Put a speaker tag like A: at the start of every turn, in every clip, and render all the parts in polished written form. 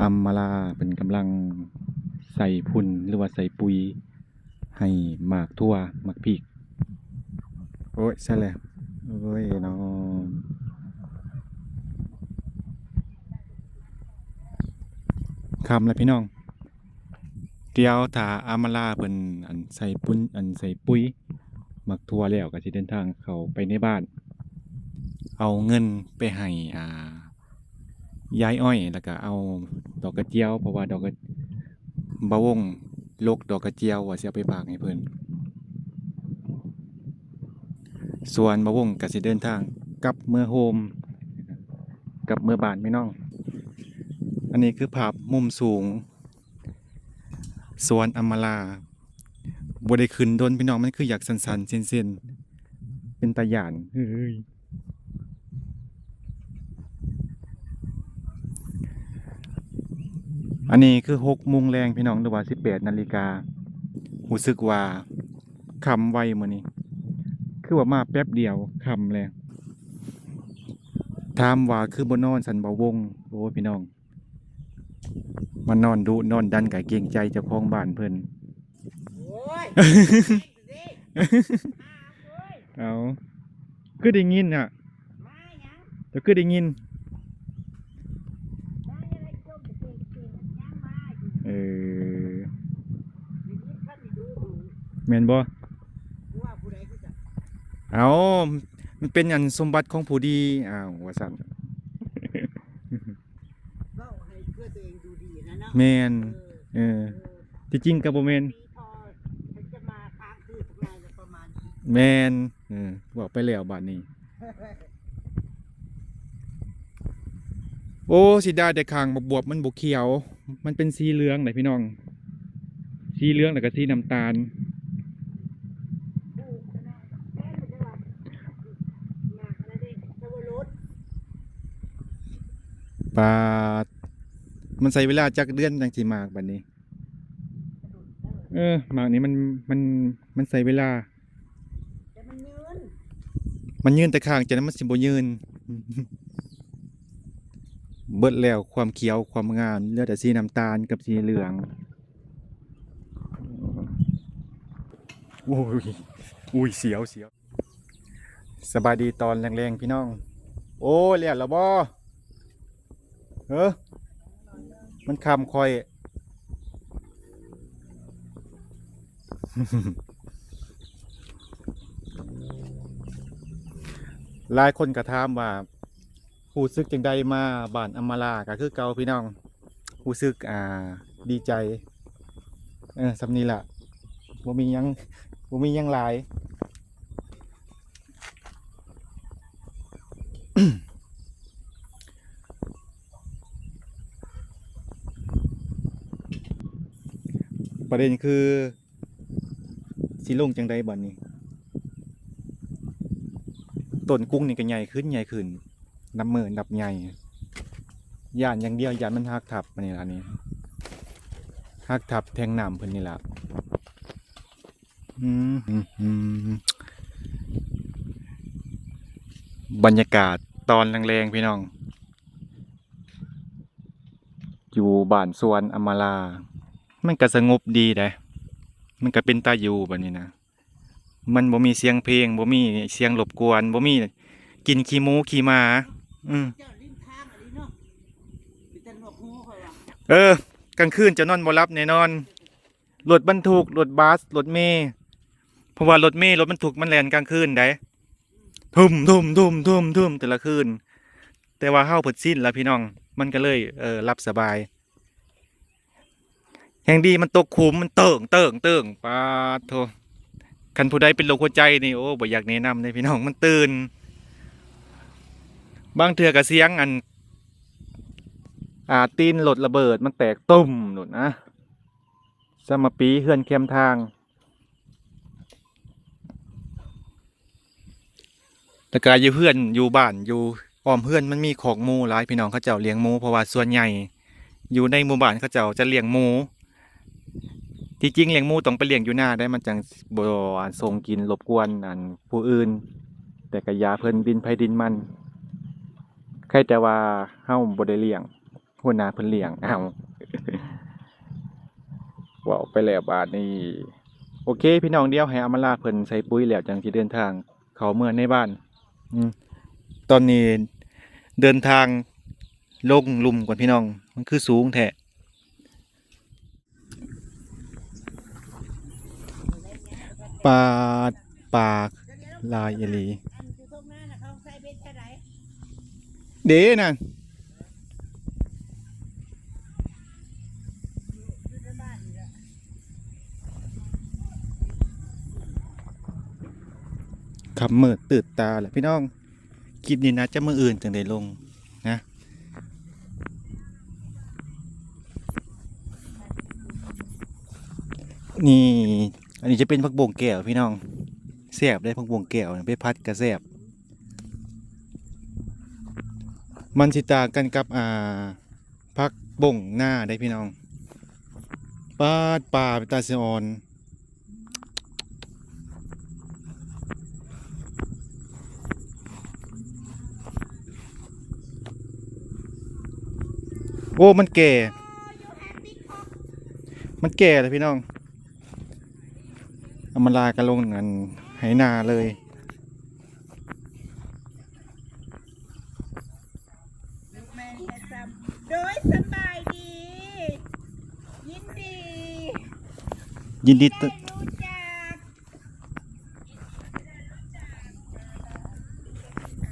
A: อัมมาลาเป็นกำลังใส่พุ่นหรือว่าใส่ปุ๋ยให้หมากทั่วหมากพริกโอ้ยใช่แล้วโอ้ยน้องคำแล้วพี่น้องเดี๋ยวถ้าอามาลาเพิ่นอันใส่ปุ้นอันใส่ปุ๋ยหมักทั่วแล้วก็สิเดินทางเข้าไปในบ้านเอาเงินไปให้ยายอ้อยแล้วก็เอาดอกกระเจียวเพราะว่าดอกกระบะวงลกดอกกระเจียวว่าสิเอาไปฝากให้เพิ่นส่วนบะวงก็สิเดินทางกลับเมื่อโฮมกลับเมื่อบ้านพี่น้องอันนี้คือภาพมุมสูงสวนอัมมาลาบ่ได้ขึ้นดนพี่น้องมันคืออยากสันๆเส้นๆเป็นตาหย่านเฮ้ยอันนี้คือ6 โมงแรงพี่น้องหรือว่า18 นาฬิการู้สึกว่าค่ำไวมื้อนี้คือว่ามาแป๊บเดียวค่ำแล้วถามว่าคือบ่นอนสันบ่วงโอ้พี่น้องมานอนดุนอนดันก็เกรงใจเจ้าของบ้านเพิ่น
B: โอ้ย
A: เอาคือได้ยินอ่ะ
B: มาหยัง
A: จะคือได้ยิน
B: มาอะไรจมเก่งยังมาอยู่
A: เออ
B: นี่ท่านนี่ดู
A: แม่นบ่
B: ว่าผู้ใดก็จะ
A: เอามันเป็นอันสมบัติของผู้ดีอ้าวว่าซั่น
B: เล่าให้เพื่อตัวเองดูดีนะเนาะ
A: แม่น
B: เออ
A: เออที่จริงก็บ่แม่น
B: ปีทอฉันจะมาค้างคืนทำไมละประมาณนี้
A: แม่นบอกไปแล้วบัดนี้ โอ้สิได้แต่ข้างบวบมันบ่เขียว มันเป็นสีเหลืองได้พี่น้อง สีเหลืองแล้วก็สีน้ำตาล
B: ดูนะแม่มันจะว่ามาอะไรเด้ชาวรถ
A: ปาดมันใช้เวลาจักเดือนจังสิมากบัดนี้ หมากนี้มันใช้เวลา
B: แต่มันยืน
A: มันยืนแต่ข้างจากนั้นมันสิบ่ยืน เบิดแล้วความเขียวความงามเหลือแต่สีน้ำตาลกับสีเหลืองโอ้ยอุ้ยเสียวสบายดีตอนแรงๆพี่น้อง โอ้ยเลียดแล้วบ่มันคำคอย หลายคนก็ถามว่ารู้สึกจังใดมาบ้านอัมมาลาก็คือเก่าพี่น้องรู้สึกดีใจสำนี้ล่ะบ่มีหยังหลาย ประเด็นคือสิลงจังใดบัดนี้ต้นกุ้งนี่ก็ใหญ่ขึ้นนับมือนับใหญ่ย่านอย่างเดียวย่านมันหักทับมันนี่ล่ะนี่หักทับแทงน้ำเพิ่นนี่ล่ะบรรยากาศตอนแรงๆพี่น้องอยู่บ้านสวนอัมมาลามันก็สงบดีเด้มันก็เป็นตาอยู่บัดนี้นะมันบ่มีเสียงเพลงบ่มีเสียงรบกวนบ่มีกินขี้หมูขี้หมา
B: เจ้าลิ้นข้างอันนี้เนาะเป็นตันหนวกหูเขาว่า
A: กลางคืนจะนอนบ่หลับแน่นอนรถบรรทุกรถบัสรถเมล์เพราะว่ารถเมล์รถบรรทุกมันแล่นกลางคืนได้ทุ่มแต่ละคืนแต่ว่าเฮาเพิ่นสิ้นแล้วพี่น้องมันก็เลยหลับสบายแห่งดีมันตกขุมมันเติ่งปาดโธคันผู้ใดเป็นโรคหัวใจนี่โอ้บ่อยากแนะนำเลยพี่น้องมันตื่นบางเทื่อก็เสียงตีนรถระเบิดมันแตกตุ้มโน่นนะสมปีเฮือนเข้มทางแต่ก็อยู่เฮือนอยู่บ้านอยู่อ้อมเฮือนมันมีของหมูหลายพี่น้องเขาเจ้าเลี้ยงหมูเพราะว่าส่วนใหญ่อยู่ในหมู่บ้านเขาเจ้าจะเลี้ยงหมูที่จริงเลี้ยงหมูต้องไปเลี้ยงอยู่หน้าได้มันจังบ่ส่งกินรบกวนผู้อื่นแต่ก็ยาเพิ่นดินไผดินมันใครแต่ว่าเฮาบ่ได้เลี้ยง หัวหน้าเพิ่นเลี้ยงอ้าวเว้าไปแล้วบาดนี้โอเคพี่น้องเดี๋ยวให้อำมาลาเพิ่นใส่ปุ๋ยแล้วจังสิเดินทางเข้าเมืองในบ้านตอนนี้เดินทางลงหลุมก่อนพี่น้องมันคือสูงแท้ปลาปากลายอีหลี
B: อันคือพวกนั้นน่ะเขาใส่เบ็ดแค่ไหน
A: เด้นั่น
B: อยู่ในบ้านนี่แหละ
A: ขับมืดตื่นตาแหละพี่น้องคลิปนี้นะจะมืออื่นจังได้ลงนะนี่อันนี้จะเป็นผักบงแก้วพี่น้องแซ่บได้ผักบงแก้วไปพัดกระแซ่บมันสิตางกันกับผักบงหน้าได้พี่น้องปาดป่าไปตาเซออนโอ้มันแก่ มันแก่เลยพี่น้องเอามาลากันลงกันไหนาเลย
B: ลูกแม่เฮ็ดซ้ำโดยสบายดี ยินดี
A: ยินดี
B: ได้รู้จัก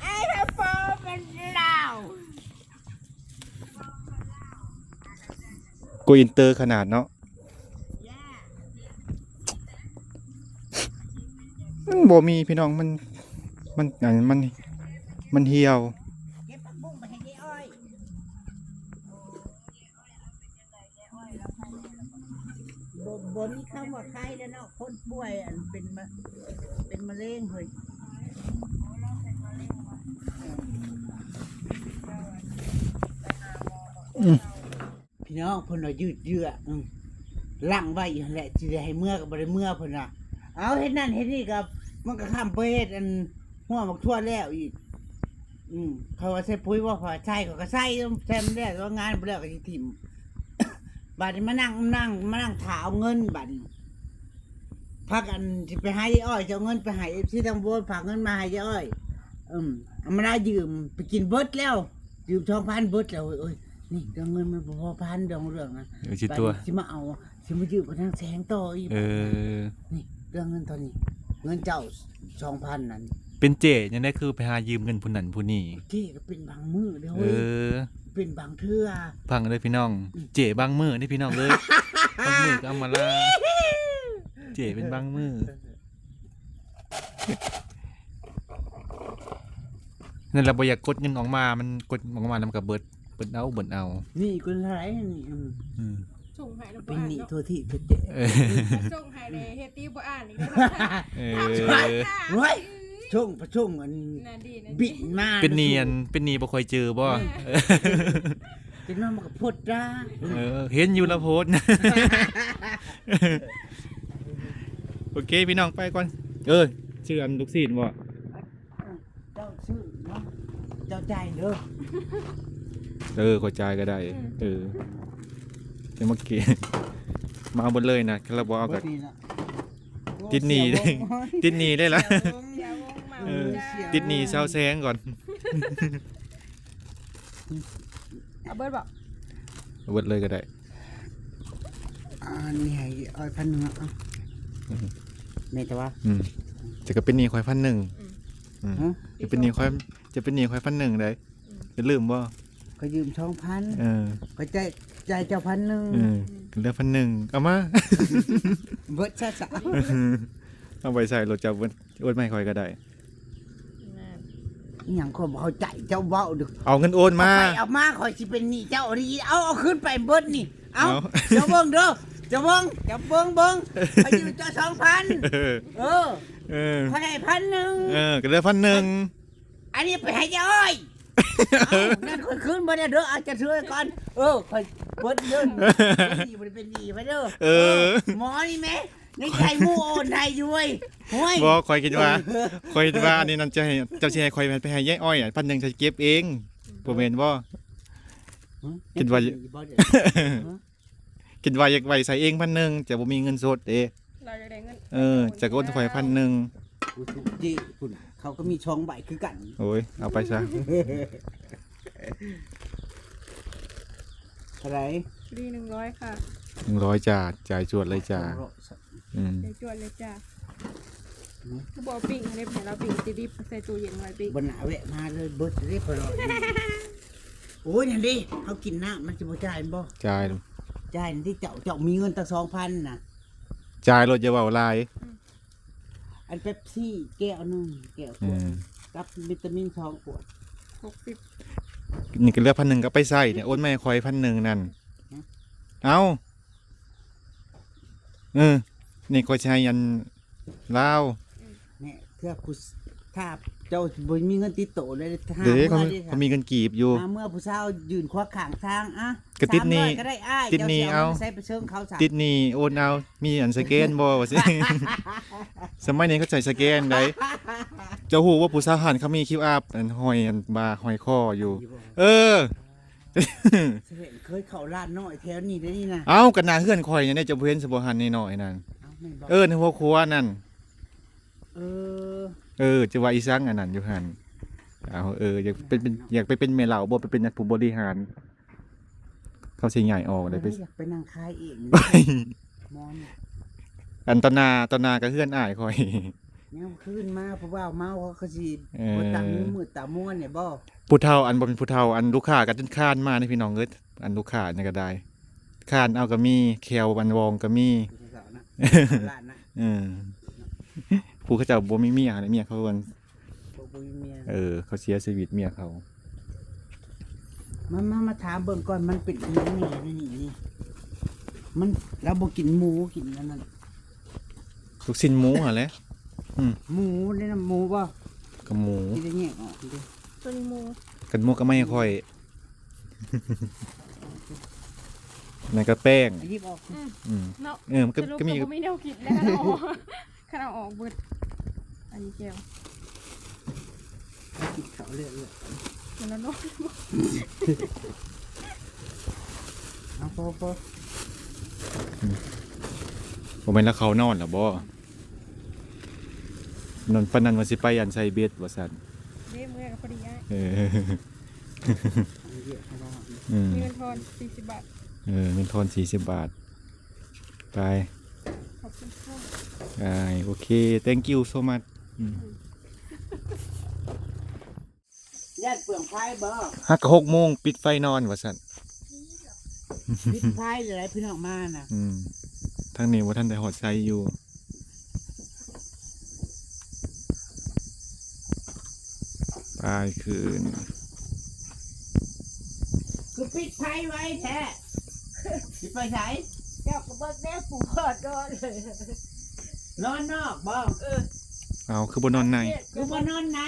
B: ไอ้ทฟอมันเล่า
A: กูอินเตอร์ขนาดเนาะ
B: ย่า
A: มันบ่มีพี่น้องมันเหี่ยว
B: เก็บผักบุ้งไปให้ยายอ้อยบ่มีคำว่าใครแล้วเนาะคนป่วยอันเป็นมะเร็งเฮ้ย พี่น้องเพิ่นว่ายืดเยื้อลั่งไว้อยู่หั่นแหละสิได้ให้เมื่อก็บ่ได้เมื่อเพิ่นน่ะเอาเฮ็ดนั่นเฮ็ดนี่ก็มันก็ข้ามไปเฮ็ดอันหัวบักทั่วแล้วอีกเขาว่าใส่ปุ๋ยบ่พอใช่ก็ใส่แซมแล้วว่างานบ่แล้วก็สิถิ่ม บัดนี้มานั่งถาเอาเงินบัดนี้พักอันสิไปให้ยายอ้อยจะเอาเงินไปให้ FC ทางโบนฝากเงินมาให้ยายอ้อยเอามาได้ยืมไปกินเบิดแล้วยืม 2,000 เบิดแล้วเอ้ยนี่เรื่องเงินมันบ่พอพันเรื่องนะ
A: เออสิตัว
B: สิมาเอาสิมายืมกับทางแสงต่ออีก นี่เรื่องเงินตอนนี้ เงินเจ้า 2,000 นั้น
A: เป็นเจยังได้คือไปหายืมเงินผู้นั้นผู้นี้
B: ที่ก็เป็นบางมื้อเด้อ
A: เอ
B: เว้ย
A: อ
B: เป็นบางเทื่อ
A: พังเลยพี่น้อง เจบางมือนี่พี่น้องเลยบางมือก็เอามาลาเจเป็นบางมือนั่นแหละบ่อยากกดเงินออกมามันกดออกมาแล้วมันก็เบิดเอา
B: นี่คนเท่าไหร่นี่
A: อืม
C: ส่งให้เรา
B: เป็น
C: อ่าน
B: หนี้
C: เนาะ
B: ทั่วที่ทั่วเจ๊
A: เออ
C: ส่งให้ในเฮดตี้บ่อ่านอีกแล้ว
A: เอ
B: เฮ้ยช่วงอัน
C: น่าดีนะ
B: บิดมา
A: เป็นเนียนบ่ค่อยเจอบ่
B: จะนอนมากับพดจ้า
A: เห็นอยู่ละโพสต์ โอเคพี่น้องไปก่อนชื่ออันลูกศิษย์บ่
B: เจ้าชื่อเนาะเจ้าใจเด้อ
A: ขอจ่ายก็ได้เดี๋ยวเมื่อกี้มาเอาหมดเลยนะคาราบเอากับ ติดหนี้ ติดหนีได้ละ
C: อย่าวงเมา
A: เออ
C: จ้า
A: ติดหนีเศร้าแซงก่อน
C: เอาเบิร์ดบอก
A: เอาหมดเลยก็ได้
B: นี่ให้อ้อย1,000อ่ะแม่แต่ว่า
A: จะก็เป็นหนี้ค่อย1,000
B: ฮะ
A: จะเป็นหนี้ค่อย1,000ได้จะลืมบ่
B: ก็ยืม 2,000
A: เออ
B: ก็ใจเจ้า1,000
A: เหลือ1,000เอามา
B: เบิดซะ
A: เอาไปใส่รถจับโอนไม่ค่อยก็ได้
B: อีหยังก็บ่เข้าใจเจ้าเว้าดึก
A: เอาเงินโอนมา
B: เอามาข่อยสิเป็นหนี้เจ้าดีเอาขึ้นไปเบิดนี่เอา
A: เอา
B: เจ้าเบิ่งเด้อเจ้าเบิ่งข่อยยืมเจ้า 2,000
A: เออ
B: เออ
A: เออ
B: ข่อยให้1,000
A: ก็เหลือ1,000
B: อันนี้ไปให้ยายอ้อยเอานั่นข่อยขึ้นบ่ได้เด้อเอาจะช่วยก่อนข่อยเบิดเด้อเป็นหนี้ไปเด้อหมอนี่แม่ในใจหมู่โอนให้อยู่เว้ยโอ้ย
A: บ่คอยคิดว่าอันนี้นั่นจะให้เจ้าสิให้คอยไปให้ยายอ้อย1,000จะเก็บเองบ่แม่นบ่ คิดว่า
B: บ่เด้อ
A: คิดว่าอยากไว้ใส่เอง1,000จะบ่มีเงินสดเด้
C: เราจะได้เงิน
A: จะโอนข่อย1,000
B: กูถูกจี้คุณเขาก็มีช่องใบคือกัน
A: โอ้ยเอาไปซะ
B: เท่าไหร่
C: ฟรี100ค่ะ
A: 100จ้าจ่ายจวดเลยจ้าอืม
C: เดี๋ยวจวนเลยจ้าคือบอกปิ้งให้ได้เราปิ้งติดิบใส่ตู้เย็นไว้ปิ้ง
B: บนหนาแวะมาเลยเบิดเรียบร้อยโอ้ยนั่นดิเขากินน้ำมันจะบ่จ่ายบ่
A: จ่าย
B: จ่ายนั่นที่เจ้ามีเงินตั้ง2,000น่ะ
A: จ่ายรถอย่าเว้าหลาย
B: อันเป๊ปซี่แก้วหนึงแก้วข
A: อื
B: วด
A: ม
B: กับวิตามิน2ขวด
C: 60
A: นี่ก็เหลือ1,000ก็ไปใส่เนี่ยโอนมาให้ข่อย1,000นั่นเอานี่ข่อยสิให้อันลาว
B: เนี่ยเพื่อกูถ้าเจ้าบ่มีเงินติดโตเลยถ้า
A: เด้เขา
B: มื่อ
A: เขามีเงินกีบอยู่
B: เมื่อผู้สาวยืนควักข้างทางอะ
A: ก็ติดหนี้
B: 300ก็ได้อ้าย
A: ติดหนี้
B: จ้สิ
A: เอา
B: ใส่ไปเชิงเขาสั่ง
A: ติดหนี่โอนเอามีอันสแกนบ่ว่าสิ สมัยนี้เขาใช้สแกนได้เจ้าฮู้ว่าผู้สาวหันเขามี QR อันห้อยอันบาร์ห้อยคออยู่ เออ
B: เคยเข้าร้านน้อยแถวนี้ได้นี่นะ
A: เอากันหน้าเฮือนข่อยเนี่ยเจ้าบ่เห็นสบ่หันน้อยๆนั่น
B: เอาไม่บอก
A: ในหัวครัวนั่น
B: เออ
A: จะว่าอีสังอันนั้นอยู่หั่นเอาอยากอยากไปเป็นแม่เหล่าบ่ไปเป็นนักผู้บริหาร เขาสิใหญ่ออกได้ไป
B: อยากไปนั่งคายเอง
A: ไป
B: มอนเนี่ย
A: อันตนาก็เฮือนอ้ายข่อย
B: เนี่ยขึ้นมาเพราะว่าเมาเขาสิ
A: เออ
B: บ่ตังมือตาม่วนเนี่ยบ่
A: ผู้เฒ่าอันบ่เป็นผู้เฒ่าอันลูกค้าก็จนค้านมาในพี่น้องเอ้ยอันลูกค้านี่ก็ได้ค้านเอาก็มีแควอันวองก็มี
B: ผู้สาวนะร้านนะ
A: เออผู้เขาเจ้าบ่มีเมียนะเมียเขาวัน
B: บ่มีเมีย
A: เขาเสียชีวิตเมียเขา
B: มาถามเบิ่งก่อนมันเป็นอีหยังนี่มันเราบ่กินหมูกินอันนั้น
A: ลูกชิ้นหมูหั่นแหละ
B: หมูเนี่ยนะหมูบ่
A: กับหมู
B: ที่ได้แยกออกดิ
C: ตัวนี้หมู
A: กันหมูก็ไม่ค่อย นั่นก็แป้ง
B: หยิบออก
A: อืม
C: เนาะ
A: มันก็
C: สรุป
A: ก็มี
C: ก็บ่มีแนวคิดแล้วขนาดออกขนาดออกเบิดอันนี้แก้ว
B: กินข้าวเรื่อย
C: มันแล้วเนาะ
B: ๆเอาพอ
A: บ่แม่นแล้วเขานอนแล้วบ่นอนปานนั้นว่าสิไปอันไซเบ็ดว่าซั่น
C: เด้เมื่อกับพอดีอ่ะ
A: เออ
B: เอาเยอะให้เรา
A: อืม
C: มีเงินทอน40 บาท
A: เงินทอน40 บาท ไป
C: ขอบคุณค่ะ
A: ได้โอเค thank you so much
B: ญาติเปลืองไฟบ่
A: ฮักก็6 โมงปิดไฟนอนว่าซั่น
B: ปิดไฟหลายๆพี่น้องมาน่ะ
A: ทางนี้ว่าท่านได้หอดไซอยู่ ปลายคืน
B: คือปิดไฟไว้แท้สิไปไหน
C: เจ้าก็เบิกแม่ปู่พอดก่อน
B: นอนนอกบ่
A: เอาคือบนนอนใน
B: คือบ่นอนไหน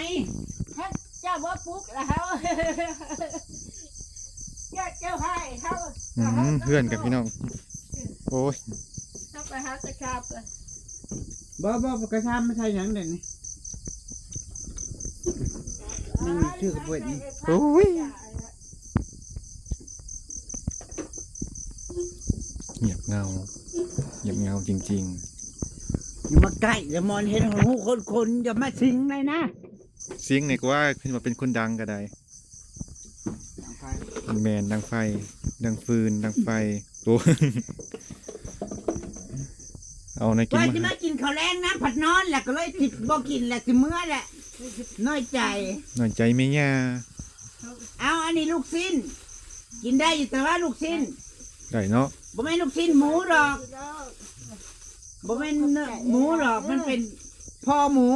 C: เจ้าบ่ปลุกแล้วเฮาเจ้าให้เฮา
A: เพื่อนกับพี่น้อง โอ้ย
C: เฮาไปหาตะขาบเลย
B: บ่กระทำไม่ใช่หยังเด่นนี่นี่ชื่อกระเบิดนี่
A: โอ้ยเงียบเงาจริง
B: อย่ามาใกล้อย่ามอนเห็นหูคนอย่ามาสิงเลยนะ
A: ๆ เสียงเนี่ยก็ว่าขึ้นมาเป็นคนดังก็ได้ แมนดังไฟ ดังฟืน ดังไฟโอ้ เอาในกิน
B: ว่า
A: มา
B: สิมากินข้าวแรงนะผัดนอนแหละก็เลยผิดบ่กินแหละสิเมื่อแหละน้อยใจ
A: หน่อยใจไหม่ย่า
B: เอาอันนี้ลูกสิ้น กินได้อยู่แต่ว่าลูกสิ้น
A: ได้เนาะ
B: บ่แม่นลูกสิ้นหมูหรอกบ่แม่นเนื้อหมูหรอกมันเป็นพ่อหมู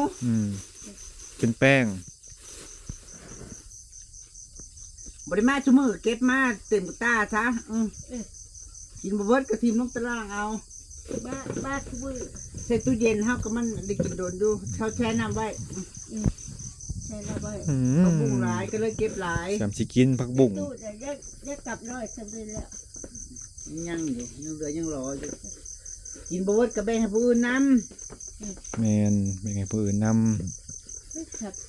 A: เป็นแป้ง
B: บ่ได้มาชุมือเก็บมาเต็มตาซะกินบ่เบิดก็ทิมลงตารางเอา
C: บ้าคือบื้อ
B: ใส่ตู้เย็นเฮาก็มันได้กินโดนอยู่เขาแช่น้ำไว้
C: ใช่แล้วเว้ย
B: ผักบุ้งหลายก็เลยเก็บหลาย
A: สามสิกินผักบุ้ง
C: ตู้เดี๋ยวจะกลับน้อยสำเร็จแล้ว
B: ยังอยู่ยังเหลือยังรออยู่กินบ่เบิดก็แบ่งให้ผู้อื่นนำ
A: แมนเป็นไงผู้อื่นน
C: ครับ
A: ำ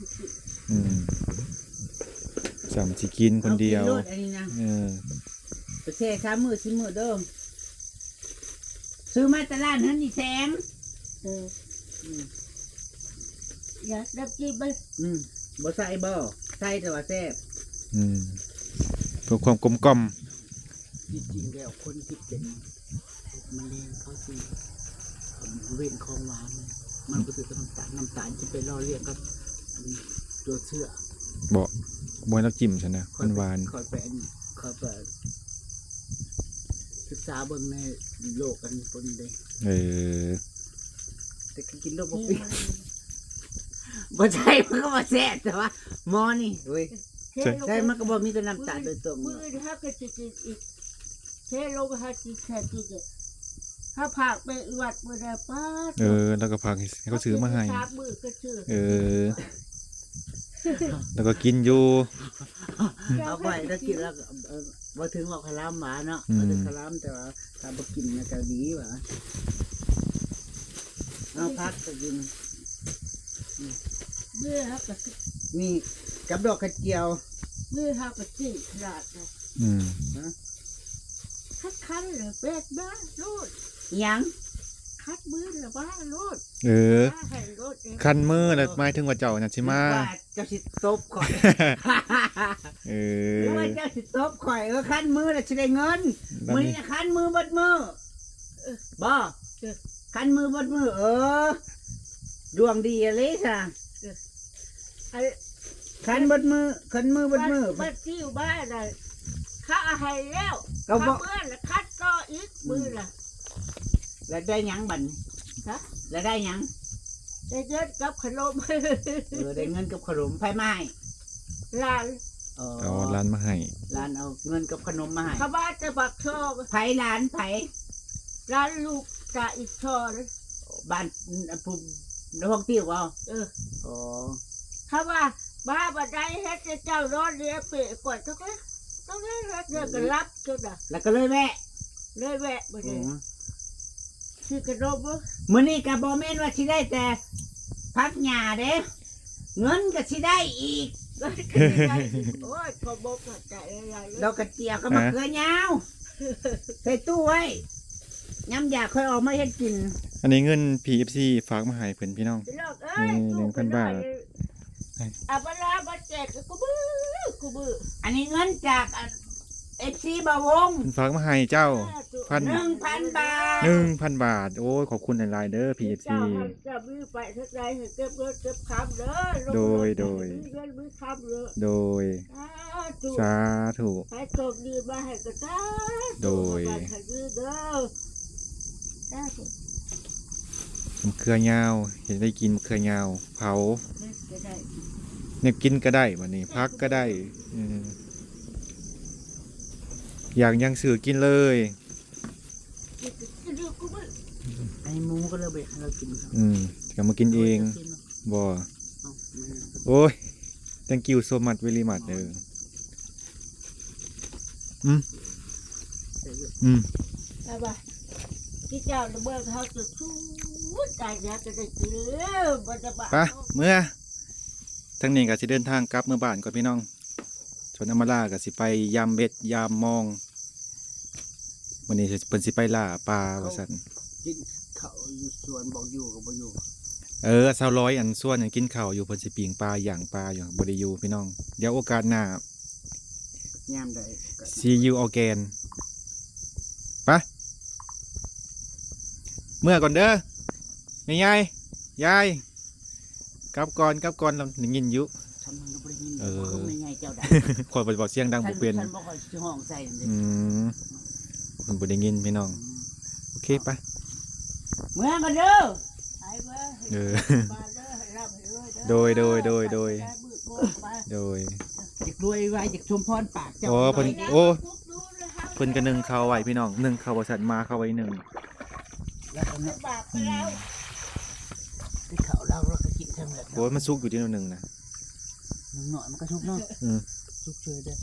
A: สามสิกินคนเดียว
B: อากินโลดอันนี้นะ
A: เออ
B: ไปแช่3 มื้อ4 มื้อเด้อซื้อมาตลาดนั้นนี่แสง
D: เออ
B: อืม
D: อยากดับจีบไป
B: บ่ใส่บ่ใส่แต่ว่าแซ่บ
A: เพื่อความกลมกล่อม
B: จริงๆแล้วคนที่เป็นมะเร็งเขาสิเว้นของหวานเลยมันบ่ถือกับน้ำตาลจะไปล่อเลี้ยงกับอันตัวเชื้อ
A: บ่บ่ให้เราจิ้มซั่นนะมันหวาน
B: คอยไปศึกษาเบิ่งในโลกอันนี้คนเลย
A: เออ
B: แต่ก็กินโลกบ่เป็นบ่ใช่มันก็บ่แซ่บแต่ว่าหมอนี่เว้ยใช่มันก็บ่มีแต่น้ำตาลโดยตรง
D: มือถ้าก็จะกินอีกเทโลกหากินแค่กินถ้าผักไปวัดบ่ได้ป้า
A: แล้วก็พักให้เขาซื้อมาให้
D: สามมือก็ซื้อ
A: แล้วก็กินอยู่
B: เอาไปถ้ากินแล้วก็บ่ถึงว่าคลามหมาเนาะบ่ถึงคลามแต่ว่าถ้าบ่กินมันก็ดีหว่าเอาพักก็กิน
D: มือฮักก็
B: นี่กับดอกกระเจียว
D: มือฮักก็กินขนาดนะ
A: อืม
D: คัดเลยเป็ดบ้าโลด
B: หยัง
D: คัดมือละบ้าโลด บ้าให้โลดเอง
A: คันมือแล้วหมายถึงว่าเจ้าน่ะสิมา
B: ว่าเจ้าสิตบข่อย
A: เอ
B: หรือ
A: อ
B: ว่าเจ้าสิตบข่อยคันมือแล้วสิได้เงิน
A: แล้ว
B: มื้อ
A: นี่
B: นี้คันมือเบดมือบ่คันมือเบดมือดวงดีอะเลยค่ะ
D: ไอ้
B: คันเบดมือคันมือเบดมือ
D: บ้านที่อยู่บ้านน่ะข้าให้แล้ว
B: ก็บ่
D: เมื่อละคัดก็อีกมือละ
B: แล้วได้หยังบัดนี้
D: ฮะ
B: แล้วได้หยัง
D: ได้เงินกับขนม
B: ได้เงินกับขนมไผมาให้
D: หลาน
A: เอาร้านมาให้
B: ร้านเอาเงินกับขนมมาให้
D: เขาบ้านจะบักชอบ
B: ไผร้านไผ
D: ร้านลูกกะอีกชอเลย
B: บ้านผู้ห้องติ้วเอา อ๋อ
D: ถ้าว่าบ้าบัดใดเฮ็ดให้เจ้ารอดเรียเปะกว่าต้องเลยเรื่องก็รับจนน่ะ
B: แล้วก็เลยแวะ
D: เลยแวะไปเลยซื้อกระดมบ่
B: มื้อนี้ก็บ่แม่นว่าสิได้แต่พักหญ้าเด้เงินก็สิได้อีก
D: โอ้ยพอบอกว่าใจอะไรเลย
B: ดอกกระเจียวก็มะเขือยาวใส่ตู้ไว้ย้ำอยากค่อยเออกมาเฮ็ดกิน
A: อันนี้เงิน PFC ฝากมาให้เพิ่นพี่น้อง
D: พี่น้องเอ้ย
A: นี่1,000 บาท
D: อาบลาบัดแจกกูบื้อ
B: อันนี้เงินจากFC บาวง
A: เพิ่นฝากมาให้เจ้า
B: 1,000 บาท
A: 1,000 บาท โอ้ยขอบคุณหลายๆเด้อ PFC
D: เจ้าจะมีไปทักใดให้เก็บเงินเก็บคำเด้อ
A: โดย
D: มีเงินมีคำเลย
A: โดย
D: จุ
A: สาธุ
D: ให้โชคดีมาให้กระจ้า
A: โดย
D: ให้ยืดเด้อสาธุ
A: มะเขือยาวเห็นได้กินมะเขือยาวเผา
D: จะได้
A: เนี่ยกินก็ได้วันนี้พักก็ได้อยากยังสื่อกินเลย
D: กินดูกูบื้อ
B: ไอ้หมูก็เลยไปให้เรากินครับ
A: ก็มากินเองบ่
B: เอาไม่
A: โอ้ย thank you so much very much
B: ใส่เยอะ
D: ได้ป่ะที่เจ้าเบิ่งเขาจะสู้ใจอยากจะได้กินแล้วบ่จะบ้า
A: ไปเมื่อทั้งนี้ก็สิเดินทางกลับเมื่อบ้านก่อนพี่น้องชนอำมาลาก็สิไปยามเบ็ดยามมองวันนี้เพิ่นสิไปล่าปลาว่าซั่น
B: กินข้าวอยู่สวนบอกอยู่กับบ่อยู่
A: สาวร้อยอันส่วนอันกินข้าวอยู่เพิ่นสิปิงปลาย่างปลาอยู่บ่ได้อยู่พี่น้องเดี๋ยวโอกาสหน้าย
B: ามใดก็
A: see you again ไปเมื่อก่อนเด้อแม่ยายยายกลับก่อนเราได้ยินอยู่
B: ฉันมันก็บ่ได้ยิน
A: เออ
B: คือไม่ใหญ่เจ้าดัง
A: คอยบอกเสียงดังบ่เป็น
B: ฉันบ่ค่อยสิห้องใส่นั่นเด้
A: มันบ่ได้ยินพี่น้องโอเคปะ
B: เมื่อกันเด้อ
D: ไปเบิ่ง
A: เออ
D: บ้านเด้อให้รับให้รวยเด้อ
A: โดย
D: ไปมืดโมงไป
A: โดย
B: อยากรวยไว้อยากชมพรปากเจ้า
A: โอ้เพิ่น
D: ไปนะ
A: โอ้
D: ทุบดูนะครับ
A: เพิ่นก็นึ่งข้าวไว้พี่น้องนึ่งข้าวบ่สันมาเข้าไว้นึ่ง
B: แล้วก็เนี่ย
D: บาปไปแล้ว
B: ที่เขาเราก็กินทั้งหมด
A: โอ้ยมันสุกอยู่ที่นึงนะ
B: หน่อยมันก็ชุบเนาะ
A: อืม
B: ชุบเฉยเด้อ